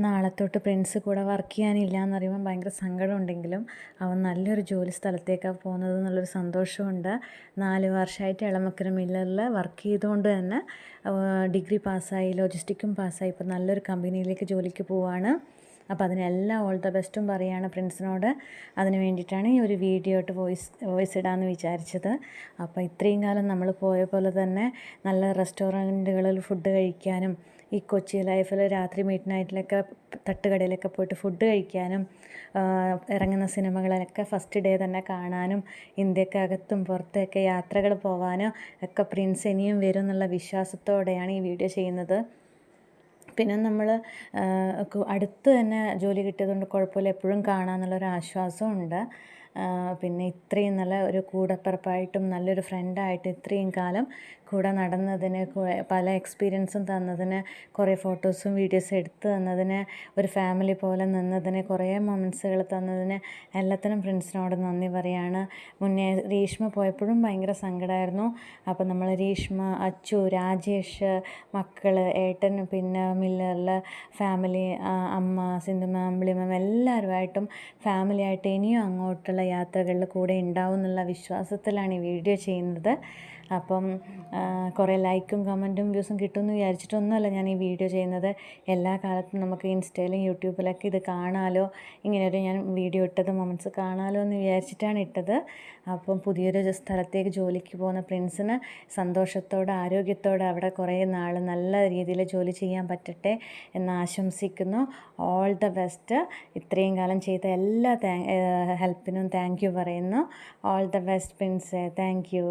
നാളെ തൊട്ട് പ്രിൻസ് കൂടെ വർക്ക് ചെയ്യാനില്ല എന്ന് പറയുമ്പോൾ ഭയങ്കര സങ്കടമുണ്ടെങ്കിലും അവൻ നല്ലൊരു ജോലി സ്ഥലത്തേക്കാണ് പോകുന്നത് എന്നുള്ളൊരു സന്തോഷമുണ്ട്. 4 വർഷമായിട്ട് എളമക്കര മില്ലറിൽ വർക്ക് ചെയ്തുകൊണ്ട് തന്നെ ഡിഗ്രി പാസ്സായി, ലോജിസ്റ്റിക്കും പാസ്സായി, ഇപ്പോൾ നല്ലൊരു കമ്പനിയിലേക്ക് ജോലിക്ക് പോവുകയാണ്. അപ്പോൾ അതിനെല്ലാം ഓൾ ദ ബെസ്റ്റും പറയുകയാണ് പ്രിൻസിനോട്. അതിന് വേണ്ടിയിട്ടാണ് ഈ ഒരു വീഡിയോ ആയിട്ട് വോയിസ് ഇടാമെന്ന് വിചാരിച്ചത്. അപ്പോൾ ഇത്രയും കാലം നമ്മൾ പോയ പോലെ തന്നെ നല്ല റെസ്റ്റോറൻറ്റുകളിൽ ഫുഡ് കഴിക്കാനും, ഈ കൊച്ചി ലൈഫിൽ രാത്രി മിഡ് നൈറ്റിലൊക്കെ തട്ടുകടയിലൊക്കെ പോയിട്ട് ഫുഡ് കഴിക്കാനും, ഇറങ്ങുന്ന സിനിമകളൊക്കെ ഫസ്റ്റ് ഡേ തന്നെ കാണാനും, ഇന്ത്യക്കകത്തും പുറത്തൊക്കെ യാത്രകൾ പോകാനും ഒക്കെ പ്രിൻസ് ഇനിയും വരും എന്നുള്ള വിശ്വാസത്തോടെയാണ് ഈ വീഡിയോ ചെയ്യുന്നത്. പിന്നെ നമ്മൾ അടുത്ത് തന്നെ ജോലി കിട്ടിയതുകൊണ്ട് കുഴപ്പമില്ല, എപ്പോഴും കാണാമെന്നുള്ളൊരു ആശ്വാസമുണ്ട്. പിന്നെ ഇത്രയും നല്ല ഒരു കൂടപ്പിറപ്പായിട്ടും നല്ലൊരു ഫ്രണ്ടായിട്ട് ഇത്രയും കാലം കൂടെ നടന്നതിന്, പല എക്സ്പീരിയൻസും തന്നതിന്, കുറേ ഫോട്ടോസും വീഡിയോസും എടുത്ത് തന്നതിന്, ഒരു ഫാമിലി പോലെ നിന്നതിന്, കുറേ മൊമെൻറ്റ്സുകൾ തന്നതിന് എല്ലാത്തിനും പ്രിൻസിനോട് നന്ദി പറയുകയാണ്. മുന്നേ രീഷ്മ പോയപ്പോഴും ഭയങ്കര സങ്കടമായിരുന്നു. അപ്പോൾ നമ്മൾ രീഷ്മ, അച്ചു, രാജേഷ്, മക്കൾ, ഏട്ടൻ, പിന്നെ മില്ലറിൽ ഫാമിലി, അമ്മ, സിന്ധുമ, അമ്പിളിമ എല്ലാവരുമായിട്ടും ഫാമിലിയായിട്ട് ഇനിയും അങ്ങോട്ടുള്ള യാത്രകളിൽ കൂടെ ഉണ്ടാവും എന്നുള്ള വിശ്വാസത്തിലാണ് ഈ വീഡിയോ ചെയ്യുന്നത്. അപ്പം കുറേ ലൈക്കും കമൻറ്റും വ്യൂസും കിട്ടുമെന്ന് വിചാരിച്ചിട്ടൊന്നുമല്ല ഞാൻ ഈ വീഡിയോ ചെയ്യുന്നത്. എല്ലാ കാലത്തും നമുക്ക് ഇൻസ്റ്റയിലും യൂട്യൂബിലൊക്കെ ഇത് കാണാമല്ലോ, ഇങ്ങനെയൊരു ഞാൻ വീഡിയോ ഇട്ടത് മൊമെൻറ്റ്സ് കാണാമല്ലോ എന്ന് വിചാരിച്ചിട്ടാണ് ഇട്ടത്. അപ്പം പുതിയൊരു സ്ഥലത്തേക്ക് ജോലിക്ക് പോകുന്ന പ്രിൻസിന് സന്തോഷത്തോടെ ആരോഗ്യത്തോടെ അവിടെ കുറേ നാൾ നല്ല രീതിയിൽ ജോലി ചെയ്യാൻ പറ്റട്ടെ എന്ന് ആശംസിക്കുന്നു. All the best. ഇത്രയും കാലം ചെയ്ത എല്ലാ ഹെൽപ്പിനും താങ്ക് യു പറയുന്നു. All the best Prince. Thank you.